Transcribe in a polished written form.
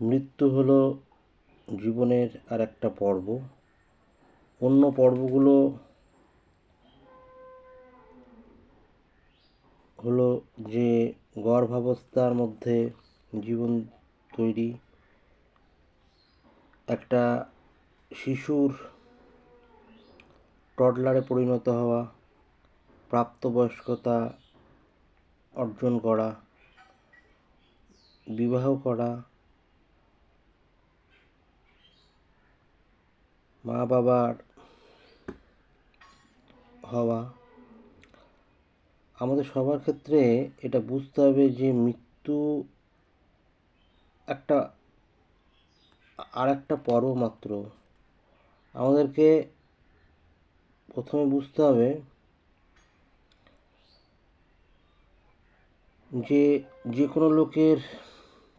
মৃত্যু হলো জীবনের আর একটা পর্ব। অন্য পর্বগুলো হলো যে গর্ভাবস্থার মধ্যে জীবন তৈরি, একটা শিশুর টডলারে পরিণত হওয়া, প্রাপ্তবয়স্কতা অর্জন করা, বিবাহ করা, মা বাবার হওয়া। আমাদের সবার ক্ষেত্রে এটা বুঝতে হবে যে মৃত্যু একটা আর একটা পর্ব মাত্র। আমাদেরকে প্রথমে বুঝতে হবে যে যে কোনো লোকের